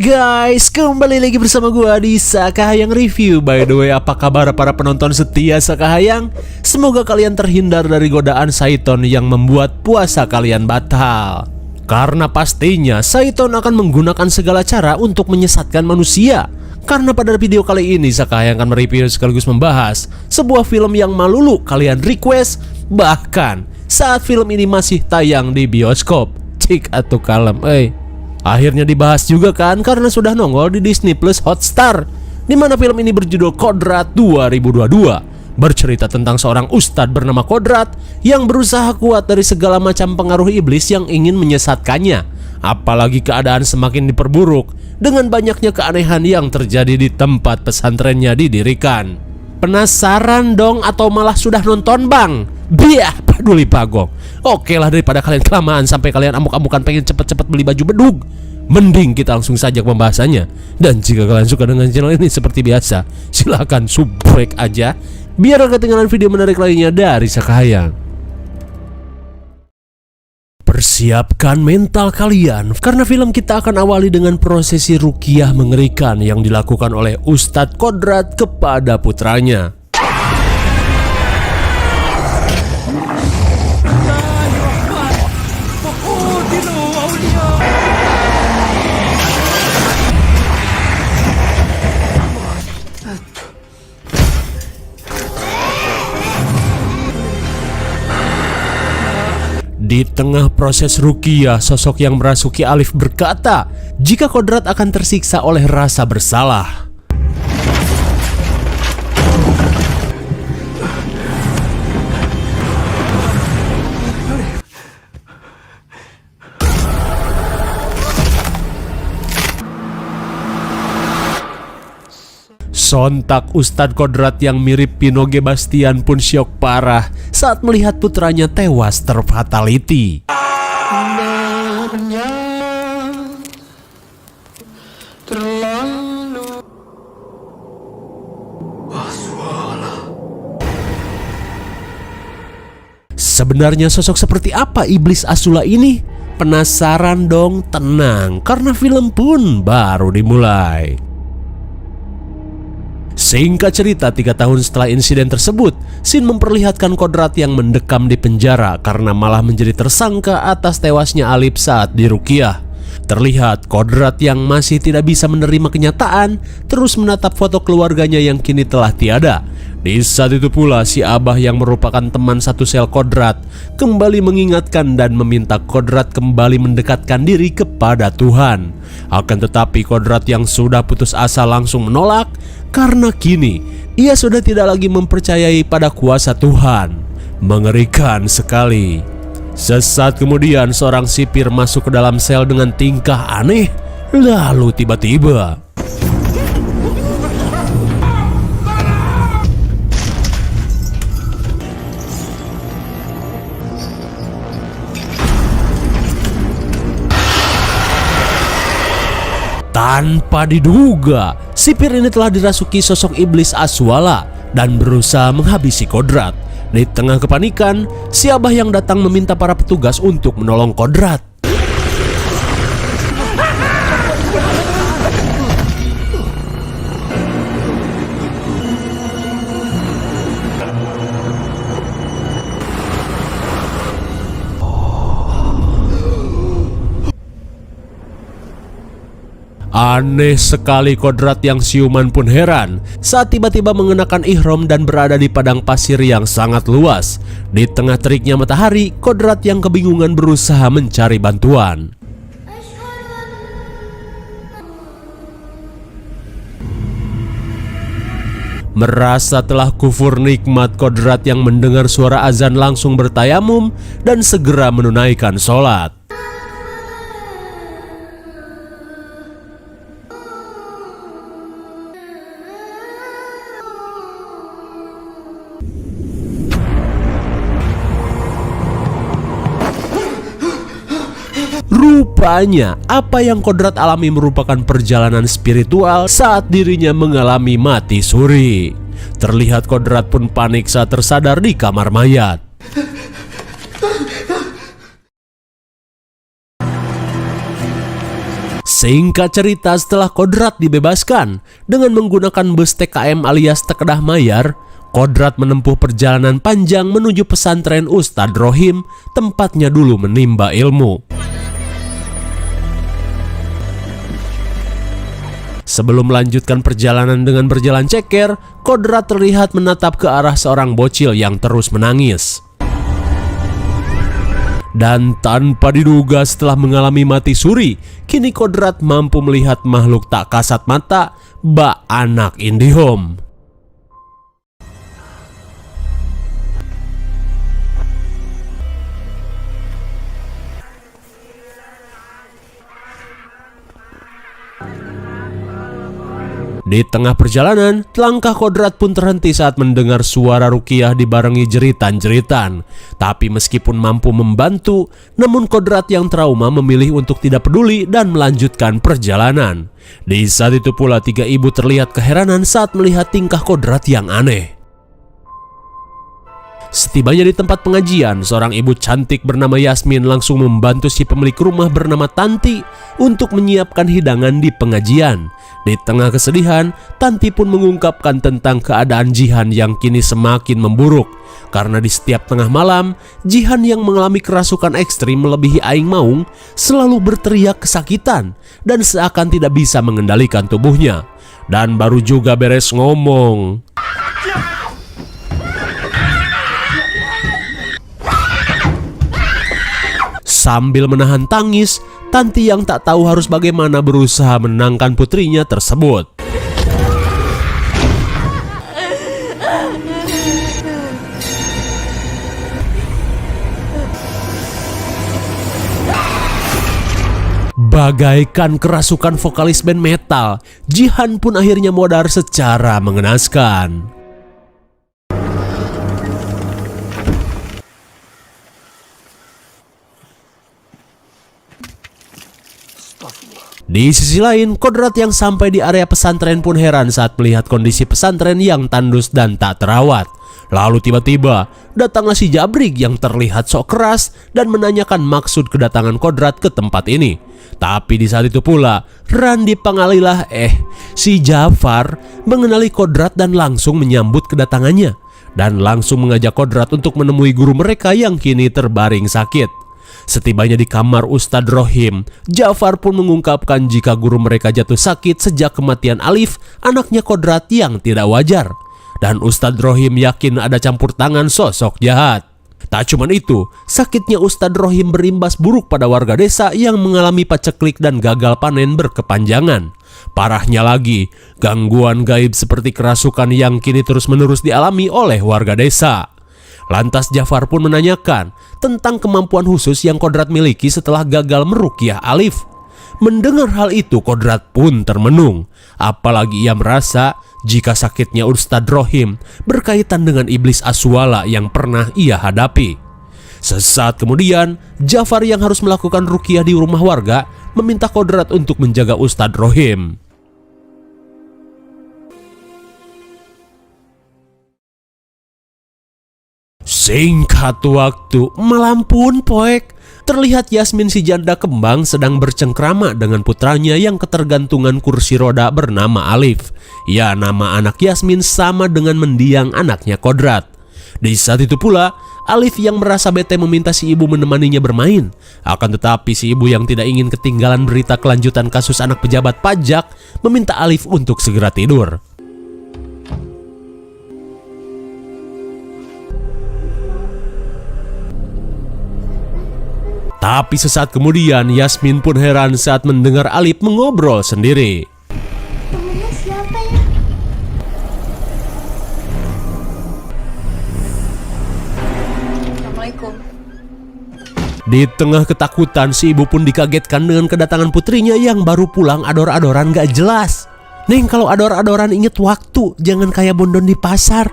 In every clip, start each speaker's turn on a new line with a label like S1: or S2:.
S1: Guys, kembali lagi bersama gua di Sakahayang Review. By the way, apa kabar para penonton setia Sakahayang? Semoga kalian terhindar dari godaan Saiton yang membuat puasa kalian batal. Karena pastinya Saiton akan menggunakan segala cara untuk menyesatkan manusia. Karena pada video kali ini Sakahayang akan mereview sekaligus membahas sebuah film yang malulu kalian request, bahkan saat film ini masih tayang di bioskop. Cik atau kalem, akhirnya dibahas juga kan karena sudah nongol di Disney Plus Hotstar, di mana film ini berjudul Kodrat 2022, bercerita tentang seorang ustadz bernama Kodrat yang berusaha kuat dari segala macam pengaruh iblis yang ingin menyesatkannya. Apalagi keadaan semakin diperburuk dengan banyaknya keanehan yang terjadi di tempat pesantrennya didirikan. Penasaran dong atau malah sudah nonton bang? Biah peduli pagong. Oke lah, daripada kalian kelamaan sampai kalian amuk-amukan pengen cepet-cepet beli baju bedug, mending kita langsung saja ke pembahasannya. Dan jika kalian suka dengan channel ini seperti biasa, silahkan subrek aja biar gak ketinggalan video menarik lainnya dari Sakahayang. Persiapkan mental kalian karena film kita akan awali dengan prosesi ruqyah mengerikan yang dilakukan oleh Ustadz Kodrat kepada putranya. Di tengah proses ruqyah, sosok yang merasuki Alif berkata jika Kodrat akan tersiksa oleh rasa bersalah. Sontak Ustadz Kodrat yang mirip Pinoge Bastian pun syok parah saat melihat putranya tewas terfatality. Sebenarnya sosok seperti apa iblis Asula ini? Penasaran dong? Tenang, karena film pun baru dimulai. Singkat cerita, 3 tahun setelah insiden tersebut, Sin memperlihatkan Kodrat yang mendekam di penjara karena malah menjadi tersangka atas tewasnya Alif saat diruqyah. Terlihat Kodrat yang masih tidak bisa menerima kenyataan terus menatap foto keluarganya yang kini telah tiada. Di saat itu pula si Abah yang merupakan teman satu sel Kodrat kembali mengingatkan dan meminta Kodrat kembali mendekatkan diri kepada Tuhan. Akan tetapi Kodrat yang sudah putus asa langsung menolak karena kini ia sudah tidak lagi mempercayai pada kuasa Tuhan. Mengerikan sekali. Sesaat kemudian seorang sipir masuk ke dalam sel dengan tingkah aneh. Lalu tiba-tiba tanpa diduga, sipir ini telah dirasuki sosok iblis Aswala dan berusaha menghabisi Kodrat. Di tengah kepanikan, si Abah yang datang meminta para petugas untuk menolong Kodrat. Aneh sekali, Kodrat yang siuman pun heran saat tiba-tiba mengenakan ihram dan berada di padang pasir yang sangat luas. Di tengah teriknya matahari, Kodrat yang kebingungan berusaha mencari bantuan. Merasa telah kufur nikmat, Kodrat yang mendengar suara azan langsung bertayamum dan segera menunaikan sholat. Rupanya apa yang Kodrat alami merupakan perjalanan spiritual saat dirinya mengalami mati suri. Terlihat Kodrat pun panik saat tersadar di kamar mayat. Singkat cerita, setelah Kodrat dibebaskan dengan menggunakan bus TKM alias Tekedah Mayar, Kodrat menempuh perjalanan panjang menuju pesantren Ustadz Rohim, tempatnya dulu menimba ilmu. Sebelum melanjutkan perjalanan dengan berjalan ceker, Kodrat terlihat menatap ke arah seorang bocil yang terus menangis. Dan tanpa diduga setelah mengalami mati suri, kini Kodrat mampu melihat makhluk tak kasat mata, bak anak IndiHome. Di tengah perjalanan, langkah Kodrat pun terhenti saat mendengar suara Rukiah dibarengi jeritan-jeritan. Tapi meskipun mampu membantu, namun Kodrat yang trauma memilih untuk tidak peduli dan melanjutkan perjalanan. Di saat itu pula 3 ibu terlihat keheranan saat melihat tingkah Kodrat yang aneh. Setibanya di tempat pengajian, seorang ibu cantik bernama Yasmin langsung membantu si pemilik rumah bernama Tanti untuk menyiapkan hidangan di pengajian. Di tengah kesedihan, Tanti pun mengungkapkan tentang keadaan Jihan yang kini semakin memburuk. Karena di setiap tengah malam, Jihan yang mengalami kerasukan ekstrim melebihi Aing Maung selalu berteriak kesakitan dan seakan tidak bisa mengendalikan tubuhnya. Dan baru juga beres ngomong, sambil menahan tangis, Tanti yang tak tahu harus bagaimana berusaha menenangkan putrinya tersebut. Bagaikan kerasukan vokalis band metal, Jihan pun akhirnya modar secara mengenaskan. Di sisi lain, Kodrat yang sampai di area pesantren pun heran saat melihat kondisi pesantren yang tandus dan tak terawat. Lalu tiba-tiba datanglah si Jabrik yang terlihat sok keras dan menanyakan maksud kedatangan Kodrat ke tempat ini. Tapi di saat itu pula, Randi Pangalilah si Jafar mengenali Kodrat dan langsung menyambut kedatangannya. Dan langsung mengajak Kodrat untuk menemui guru mereka yang kini terbaring sakit. Setibanya di kamar Ustadz Rohim, Jafar pun mengungkapkan jika guru mereka jatuh sakit sejak kematian Alif, anaknya Kodrat yang tidak wajar. Dan Ustadz Rohim yakin ada campur tangan sosok jahat. Tak cuma itu, sakitnya Ustadz Rohim berimbas buruk pada warga desa yang mengalami paceklik dan gagal panen berkepanjangan. Parahnya lagi, gangguan gaib seperti kerasukan yang kini terus-menerus dialami oleh warga desa. Lantas Jafar pun menanyakan tentang kemampuan khusus yang Kodrat miliki setelah gagal meruqyah Alif. Mendengar hal itu, Kodrat pun termenung. Apalagi ia merasa jika sakitnya Ustadz Rohim berkaitan dengan iblis Aswala yang pernah ia hadapi. Sesaat kemudian, Jafar yang harus melakukan ruqyah di rumah warga meminta Kodrat untuk menjaga Ustadz Rohim. Singkat waktu, malam pun poek. Terlihat Yasmin si janda kembang sedang bercengkrama dengan putranya yang ketergantungan kursi roda bernama Alif. Ya, nama anak Yasmin sama dengan mendiang anaknya Kodrat. Di saat itu pula, Alif yang merasa bete meminta si ibu menemaninya bermain. Akan tetapi si ibu yang tidak ingin ketinggalan berita kelanjutan kasus anak pejabat pajak meminta Alif untuk segera tidur. Tapi sesaat kemudian Yasmin pun heran saat mendengar Alif mengobrol sendiri.
S2: Temennya siapa ya? Assalamualaikum.
S1: Di tengah ketakutan, si ibu pun dikagetkan dengan kedatangan putrinya yang baru pulang ador-adoran gak jelas. Neng, kalau ador-adoran inget waktu, jangan kayak bondon di pasar.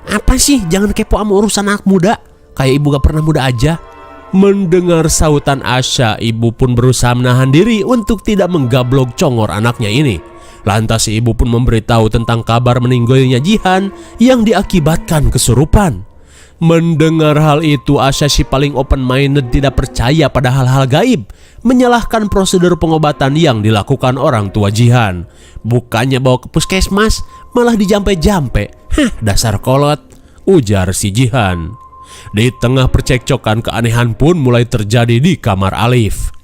S1: Apa sih, jangan kepo sama urusan anak muda. Kayak ibu gak pernah muda aja. Mendengar sautan Asya, ibu pun berusaha menahan diri untuk tidak menggablok congor anaknya ini. Lantas si ibu pun memberitahu tentang kabar meninggalnya Jihan yang diakibatkan kesurupan. Mendengar hal itu, Asya si paling open-minded tidak percaya pada hal-hal gaib, menyalahkan prosedur pengobatan yang dilakukan orang tua Jihan. Bukannya bawa ke puskesmas, malah dijampe-jampe. Hah, dasar kolot, ujar si Jihan. Di tengah percekcokan, keanehan pun mulai terjadi di kamar Alif.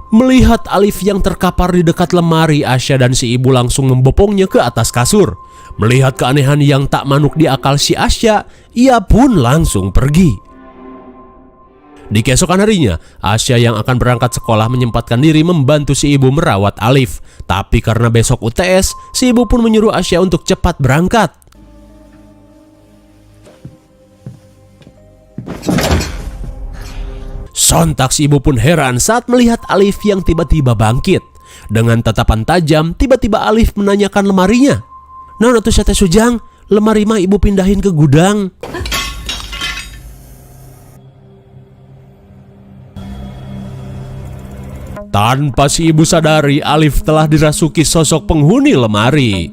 S1: Melihat Alif yang terkapar di dekat lemari, Asya dan si ibu langsung membopongnya ke atas kasur. Melihat keanehan yang tak manuk di akal si Asya, ia pun langsung pergi. Di keesokan harinya, Asya yang akan berangkat sekolah menyempatkan diri membantu si ibu merawat Alif. Tapi karena besok UTS, si ibu pun menyuruh Asya untuk cepat berangkat. Sontak si ibu pun heran saat melihat Alif yang tiba-tiba bangkit. Dengan tatapan tajam, tiba-tiba Alif menanyakan lemarinya. "Non atuh sate Sujang, lemari mah ibu pindahin ke gudang." Tanpa si ibu sadari, Alif telah dirasuki sosok penghuni lemari.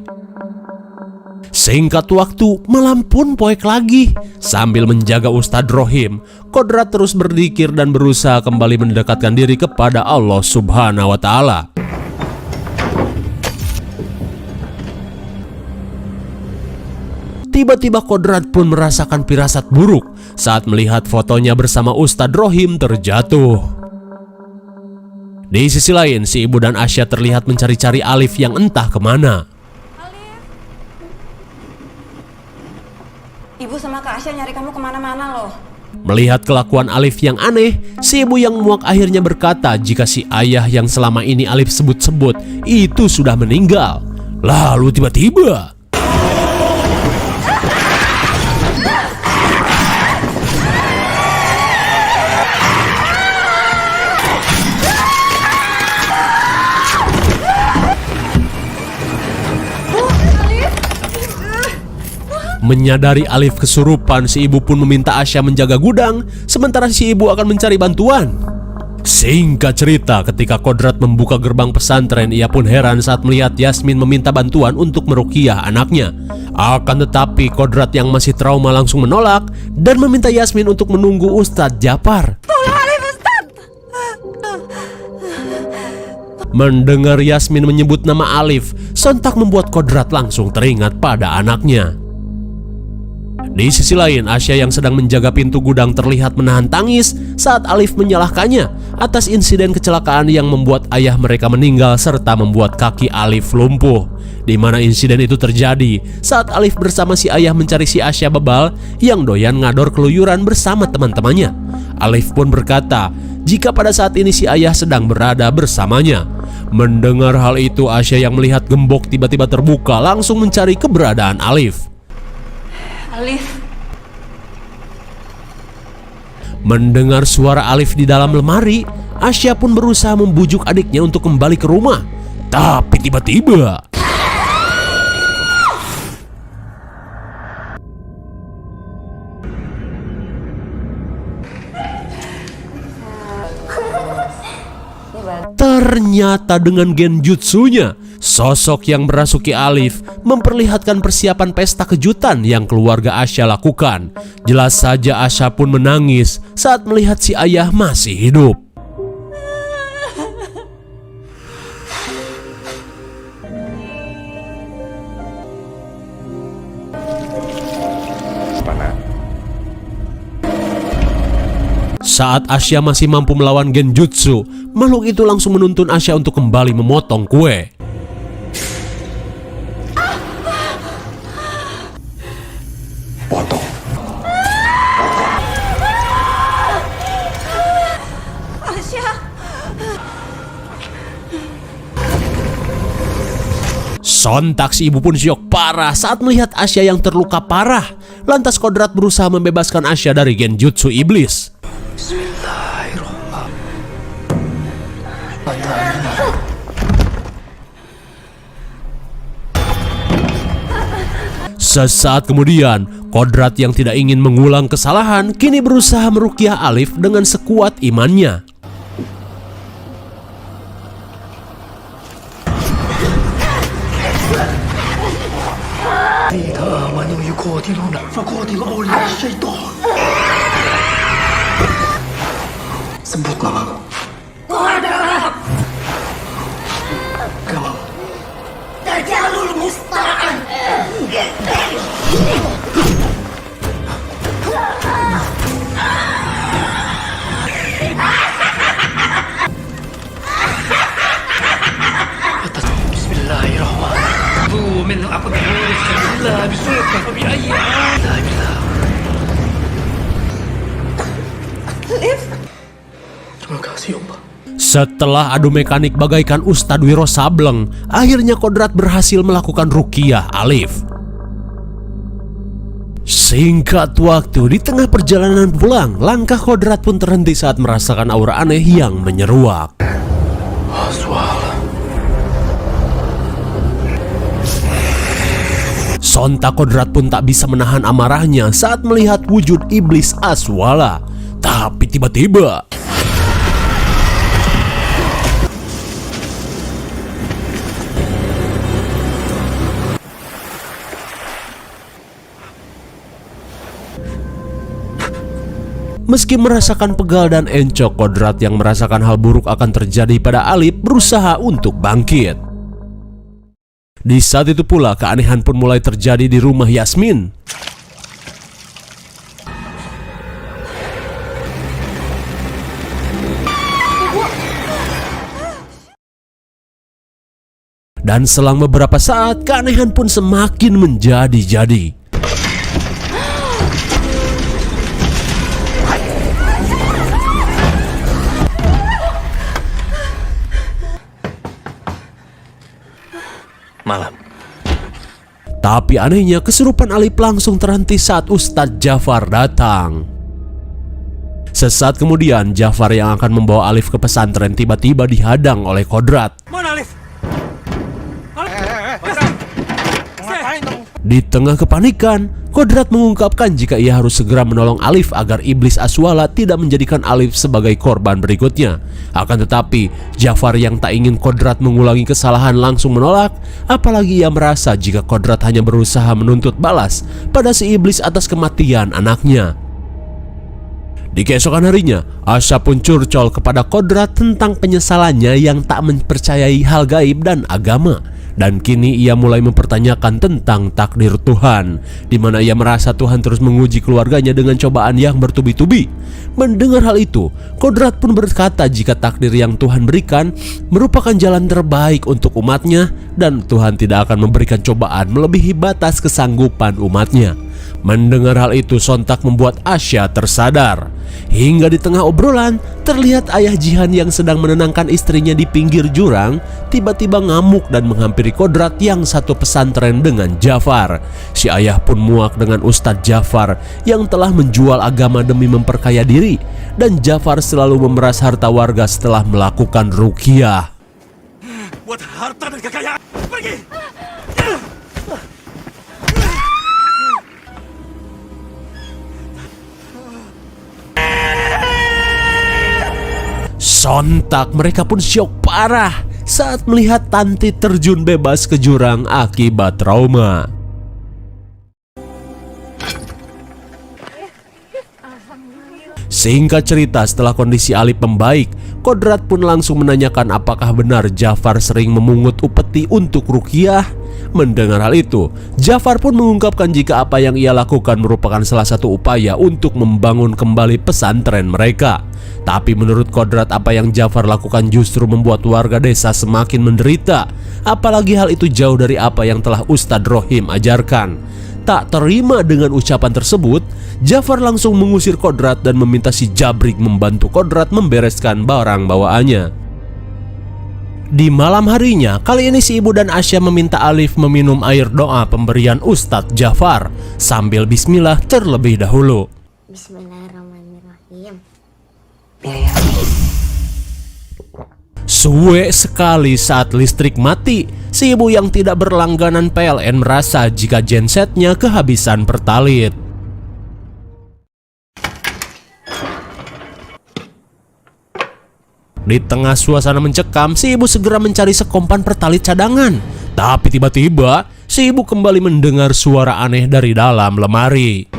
S1: Singkat waktu, malam pun poek lagi. Sambil menjaga Ustadz Rohim, Kodrat terus berzikir dan berusaha kembali mendekatkan diri kepada Allah Subhanahu wa Ta'ala. Tiba-tiba Kodrat pun merasakan firasat buruk saat melihat fotonya bersama Ustadz Rohim terjatuh. Di sisi lain, si ibu dan Asya terlihat mencari-cari Alif yang entah kemana.
S3: Ibu sama Kak Asya nyari kamu kemana-mana loh.
S1: Melihat kelakuan Alif yang aneh, si ibu yang muak akhirnya berkata jika si ayah yang selama ini Alif sebut-sebut itu sudah meninggal. Lalu tiba-tiba menyadari Alif kesurupan, si ibu pun meminta Asya menjaga gudang, sementara si ibu akan mencari bantuan. Singkat cerita, ketika Kodrat membuka gerbang pesantren, ia pun heran saat melihat Yasmin meminta bantuan untuk meruqyah anaknya. Akan tetapi Kodrat yang masih trauma langsung menolak dan meminta Yasmin untuk menunggu Ustadz Japar.
S3: Tolong Alif, Ustadz.
S1: Mendengar Yasmin menyebut nama Alif, sontak membuat Kodrat langsung teringat pada anaknya. Di sisi lain, Asya yang sedang menjaga pintu gudang terlihat menahan tangis saat Alif menyalahkannya atas insiden kecelakaan yang membuat ayah mereka meninggal serta membuat kaki Alif lumpuh. Di mana insiden itu terjadi saat Alif bersama si ayah mencari si Asya bebal yang doyan ngador keluyuran bersama teman-temannya. Alif pun berkata jika pada saat ini si ayah sedang berada bersamanya. Mendengar hal itu, Asya yang melihat gembok tiba-tiba terbuka langsung mencari keberadaan Alif.
S3: Alif.
S1: Mendengar suara Alif di dalam lemari, Asya pun berusaha membujuk adiknya untuk kembali ke rumah. Tapi tiba-tiba ternyata dengan genjutsunya, sosok yang merasuki Alif memperlihatkan persiapan pesta kejutan yang keluarga Asya lakukan. Jelas saja Asya pun menangis saat melihat si ayah masih hidup. Saat Asya masih mampu melawan genjutsu, makhluk itu langsung menuntun Asya untuk kembali memotong kue.
S4: Potong.
S3: Asya.
S1: Sontak si ibu pun syok parah saat melihat Asya yang terluka parah. Lantas Kodrat berusaha membebaskan Asya dari genjutsu iblis. Sesaat kemudian, Kodrat yang tidak ingin mengulang kesalahan kini berusaha meruqyah Alif dengan sekuat imannya.
S4: Sebut namamu. Namamu.
S2: Tajalul Musta'an.
S4: Bismillahirrahmanirrahim. من أقدر الله بسوءك فبأي Terima kasih Allah.
S1: Setelah adu mekanik bagaikan Ustadz Wiro Sableng, akhirnya Kodrat berhasil melakukan ruqyah Alif. Singkat waktu, di tengah perjalanan pulang, langkah Kodrat pun terhenti saat merasakan aura aneh yang menyeruak.
S4: Aswala.
S1: Sontak Kodrat pun tak bisa menahan amarahnya saat melihat wujud iblis Aswala. Tapi tiba-tiba meski merasakan pegal dan encok, Kodrat yang merasakan hal buruk akan terjadi pada Alif berusaha untuk bangkit. Di saat itu pula keanehan pun mulai terjadi di rumah Yasmin. Dan selang beberapa saat keanehan pun semakin menjadi-jadi.
S4: Malam.
S1: Tapi anehnya kesurupan Alif langsung terhenti saat Ustadz Jafar datang. Sesaat kemudian Jafar yang akan membawa Alif ke pesantren tiba-tiba dihadang oleh Kodrat.
S5: Mana Alif?
S1: Di tengah kepanikan, Kodrat mengungkapkan jika ia harus segera menolong Alif agar iblis Aswala tidak menjadikan Alif sebagai korban berikutnya. Akan tetapi, Jafar yang tak ingin Kodrat mengulangi kesalahan langsung menolak, apalagi ia merasa jika Kodrat hanya berusaha menuntut balas pada si iblis atas kematian anaknya. Di keesokan harinya, Asya pun curcol kepada Kodrat tentang penyesalannya yang tak mempercayai hal gaib dan agama. Dan kini ia mulai mempertanyakan tentang takdir Tuhan, di mana ia merasa Tuhan terus menguji keluarganya dengan cobaan yang bertubi-tubi. Mendengar hal itu, Kodrat pun berkata jika takdir yang Tuhan berikan merupakan jalan terbaik untuk umatnya dan Tuhan tidak akan memberikan cobaan melebihi batas kesanggupan umatnya. Mendengar hal itu sontak membuat Asya tersadar. Hingga di tengah obrolan, terlihat ayah Jihan yang sedang menenangkan istrinya di pinggir jurang tiba-tiba ngamuk dan menghampiri Kodrat yang satu pesantren dengan Jafar. Si ayah pun muak dengan Ustadz Jafar yang telah menjual agama demi memperkaya diri, dan Jafar selalu memeras harta warga setelah melakukan ruqyah.
S5: Buat harta dan kekayaan. Pergi.
S1: Sontak mereka pun syok parah saat melihat Tanti terjun bebas ke jurang akibat trauma. Singkat cerita, setelah kondisi Alif membaik, Kodrat pun langsung menanyakan apakah benar Jafar sering memungut upeti untuk ruqyah. Mendengar hal itu, Jafar pun mengungkapkan jika apa yang ia lakukan merupakan salah satu upaya untuk membangun kembali pesantren mereka. Tapi menurut Kodrat, apa yang Jafar lakukan justru membuat warga desa semakin menderita. Apalagi hal itu jauh dari apa yang telah Ustadz Rohim ajarkan. Tak terima dengan ucapan tersebut, Jafar langsung mengusir Kodrat dan meminta si Jabrik membantu Kodrat membereskan barang bawaannya. Di malam harinya, kali ini si ibu dan Asya meminta Alif meminum air doa pemberian Ustadz Jafar sambil bismillah terlebih dahulu.
S2: Bismillahirrahmanirrahim.
S1: Suwe sekali saat listrik mati, si ibu yang tidak berlangganan PLN merasa jika gensetnya kehabisan pertalit. Di tengah suasana mencekam, si ibu segera mencari sekompan pertalit cadangan. Tapi tiba-tiba, si ibu kembali mendengar suara aneh dari dalam lemari.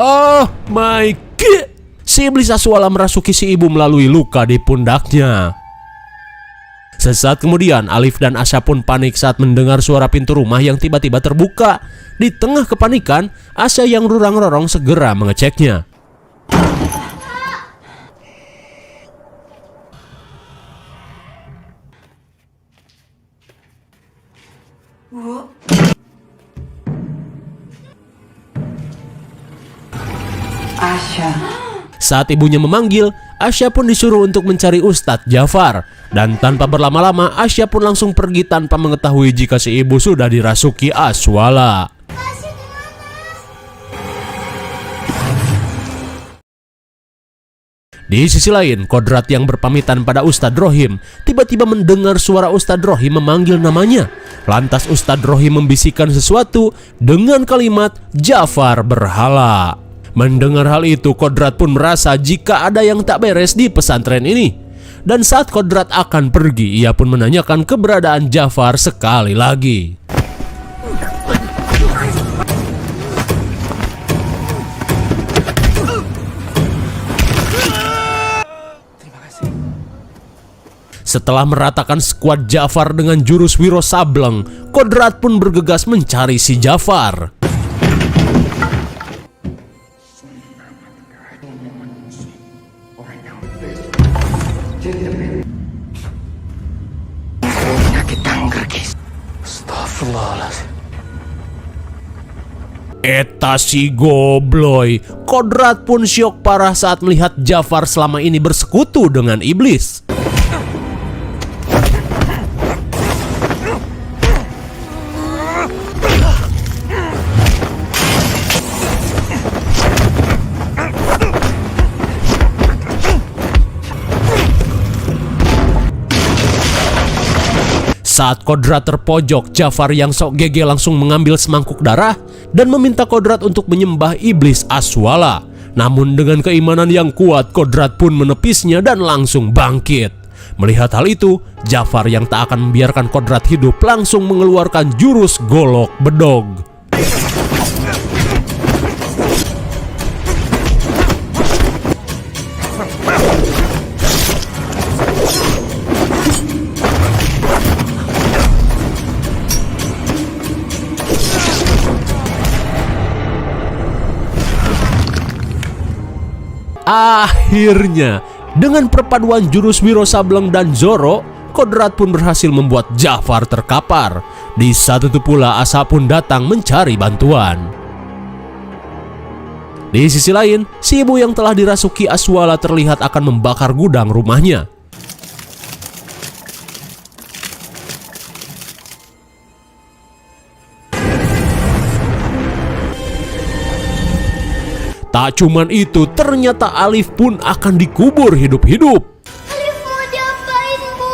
S1: Oh my god! Si iblis Aswala merasuki si ibu melalui luka di pundaknya. Sesaat kemudian, Alif dan Asya pun panik saat mendengar suara pintu rumah yang tiba-tiba terbuka. Di tengah kepanikan, Asya yang rorong-rorong segera mengeceknya.
S3: Bu. Asya.
S1: Saat ibunya memanggil, Asya pun disuruh untuk mencari Ustadz Jafar. Dan tanpa berlama-lama, Asya pun langsung pergi tanpa mengetahui jika si ibu sudah dirasuki Aswala. Di sisi lain, Kodrat yang berpamitan pada Ustadz Rohim tiba-tiba mendengar suara Ustadz Rohim memanggil namanya. Lantas Ustadz Rohim membisikkan sesuatu dengan kalimat Jafar berhala. Mendengar hal itu, Kodrat pun merasa jika ada yang tak beres di pesantren ini. Dan saat Kodrat akan pergi, ia pun menanyakan keberadaan Jafar sekali lagi. Setelah meratakan skuad Jafar dengan jurus Wiro Sableng, Kodrat pun bergegas mencari si Jafar. Eta si gobloy. Kodrat pun syok parah saat melihat Jafar selama ini bersekutu dengan iblis. Saat Kodrat terpojok, Jafar yang sok gege langsung mengambil semangkuk darah dan meminta Kodrat untuk menyembah iblis Aswala. Namun dengan keimanan yang kuat, Kodrat pun menepisnya dan langsung bangkit. Melihat hal itu, Jafar yang tak akan membiarkan Kodrat hidup langsung mengeluarkan jurus golok bedog. Akhirnya, dengan perpaduan jurus Wiro Sableng dan Zoro, Kodrat pun berhasil membuat Jafar terkapar. Di saat itu pula Asa pun datang mencari bantuan. Di sisi lain, si ibu yang telah dirasuki Aswala terlihat akan membakar gudang rumahnya. Tak cuman itu, ternyata Alif pun akan dikubur hidup-hidup.
S2: Alif mau diapain, Bu?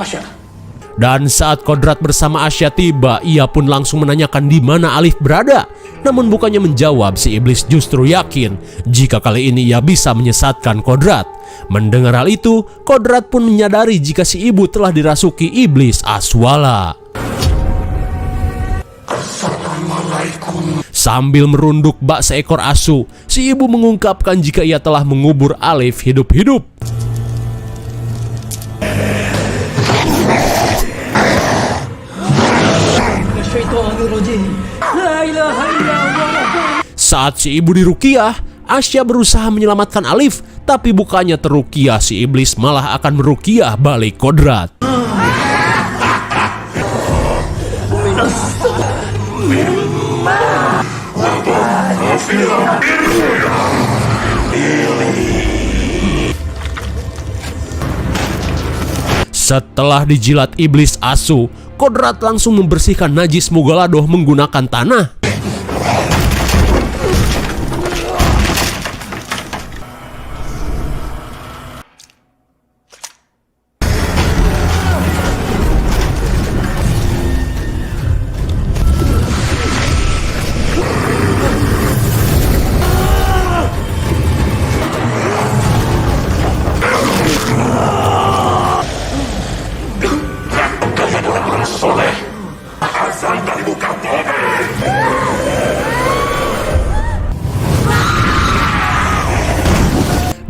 S4: Asya.
S1: Dan saat Kodrat bersama Asya tiba, ia pun langsung menanyakan di mana Alif berada. Namun bukannya menjawab, si iblis justru yakin jika kali ini ia bisa menyesatkan Kodrat. Mendengar hal itu, Kodrat pun menyadari jika si ibu telah dirasuki iblis Aswala. Sambil merunduk bak seekor asu, si ibu mengungkapkan jika ia telah mengubur Alif hidup-hidup. Saat si ibu diruqyah, Asya berusaha menyelamatkan Alif, tapi bukannya terukiah si iblis malah akan merukiah balik Kodrat. Setelah dijilat iblis asu, Kodrat langsung membersihkan najis Mugaladoh menggunakan tanah.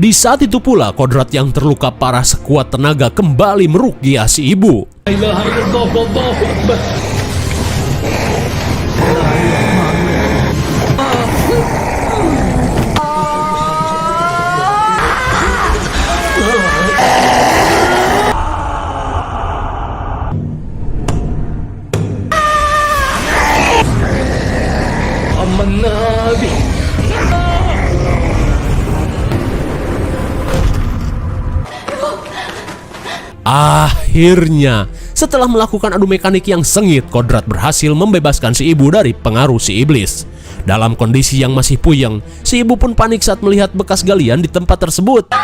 S1: Di saat itu pula, Kodrat yang terluka parah sekuat tenaga kembali merukiah si ibu.
S4: La ilaha illallah wallahu akbar. Aman Nabi.
S1: Akhirnya, setelah melakukan adu mekanik yang sengit, Kodrat berhasil membebaskan si ibu dari pengaruh si iblis. Dalam kondisi yang masih puyeng, si ibu pun panik saat melihat bekas galian di tempat tersebut.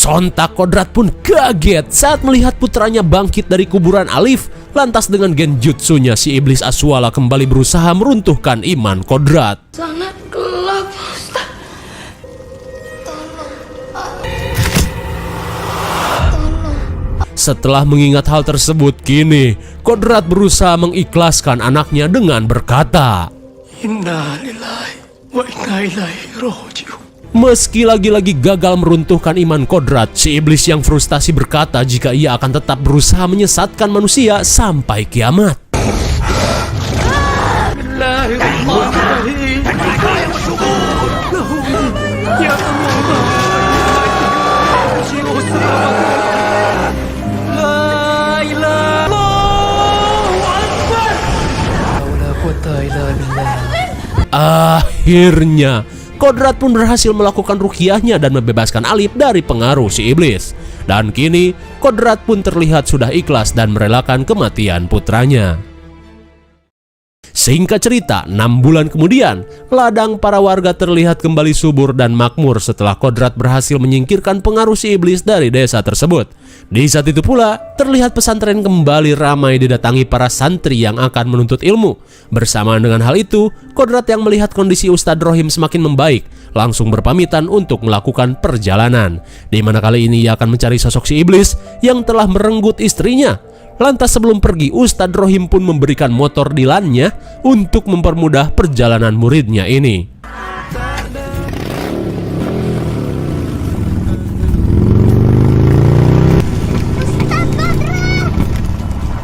S1: Sontak Kodrat pun kaget saat melihat putranya bangkit dari kuburan Alif. Lantas dengan genjutsunya si iblis Aswala kembali berusaha meruntuhkan iman Kodrat.
S2: Sangat gelap, Ustaz.
S1: Setelah mengingat hal tersebut, kini Kodrat berusaha mengikhlaskan anaknya dengan berkata,
S4: Inna lillahi wa inna ilaihi raji'un.
S1: meski lagi-lagi gagal meruntuhkan iman Kodrat, si iblis yang frustasi berkata jika ia akan tetap berusaha menyesatkan manusia sampai kiamat.
S4: Bismillahirrahmanirrahim. Ya Allah. La ilaha illallah.
S1: Akhirnya Kodrat pun berhasil melakukan rukiahnya dan membebaskan Alif dari pengaruh si iblis. Dan kini Kodrat pun terlihat sudah ikhlas dan merelakan kematian putranya. Singkat cerita, 6 bulan kemudian, ladang para warga terlihat kembali subur dan makmur setelah Kodrat berhasil menyingkirkan pengaruh si iblis dari desa tersebut. Di saat itu pula, terlihat pesantren kembali ramai didatangi para santri yang akan menuntut ilmu. Bersamaan dengan hal itu, Kodrat yang melihat kondisi Ustadz Rohim semakin membaik, langsung berpamitan untuk melakukan perjalanan. Di mana kali ini ia akan mencari sosok si iblis yang telah merenggut istrinya. Lantas sebelum pergi, Ustadz Rohim pun memberikan motor dilannya untuk mempermudah perjalanan muridnya ini.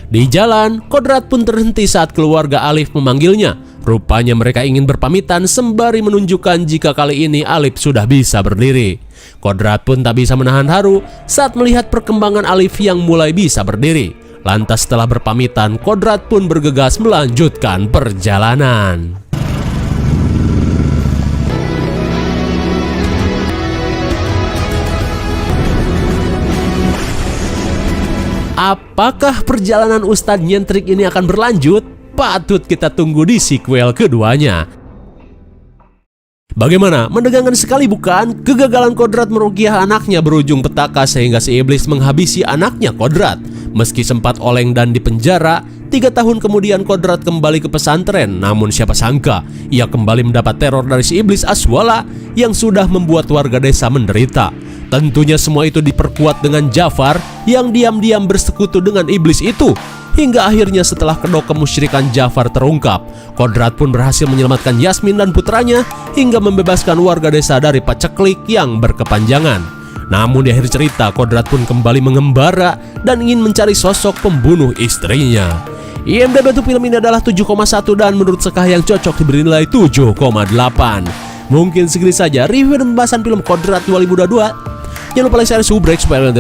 S1: Di jalan, Kodrat pun terhenti saat keluarga Alif memanggilnya. Rupanya mereka ingin berpamitan sembari menunjukkan jika kali ini Alif sudah bisa berdiri. Kodrat pun tak bisa menahan haru saat melihat perkembangan Alif yang mulai bisa berdiri. Lantas setelah berpamitan, Kodrat pun bergegas melanjutkan perjalanan. Apakah perjalanan Ustadz nyentrik ini akan berlanjut? Patut kita tunggu di sequel keduanya. Bagaimana? Menegangkan sekali bukan? Kegagalan Kodrat merukiah anaknya berujung petaka sehingga si iblis menghabisi anaknya Kodrat. Meski sempat oleng dan dipenjara, 3 tahun kemudian Kodrat kembali ke pesantren. Namun siapa sangka, ia kembali mendapat teror dari si iblis Aswala yang sudah membuat warga desa menderita. Tentunya semua itu diperkuat dengan Jafar yang diam-diam bersekutu dengan iblis itu. Hingga akhirnya setelah kedok kemusyrikan Jafar terungkap, Kodrat pun berhasil menyelamatkan Yasmin dan putranya hingga membebaskan warga desa dari paceklik yang berkepanjangan. Namun di akhir cerita, Kodrat pun kembali mengembara dan ingin mencari sosok pembunuh istrinya. IMDb untuk film ini adalah 7,1 dan menurut Sekahyang cocok diberi nilai 7,8. Mungkin segini saja review dan pembahasan film Kodrat 2022. Jangan lupa like, share, subscribe.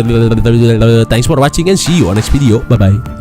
S1: Thanks for watching and see you on next video. Bye bye.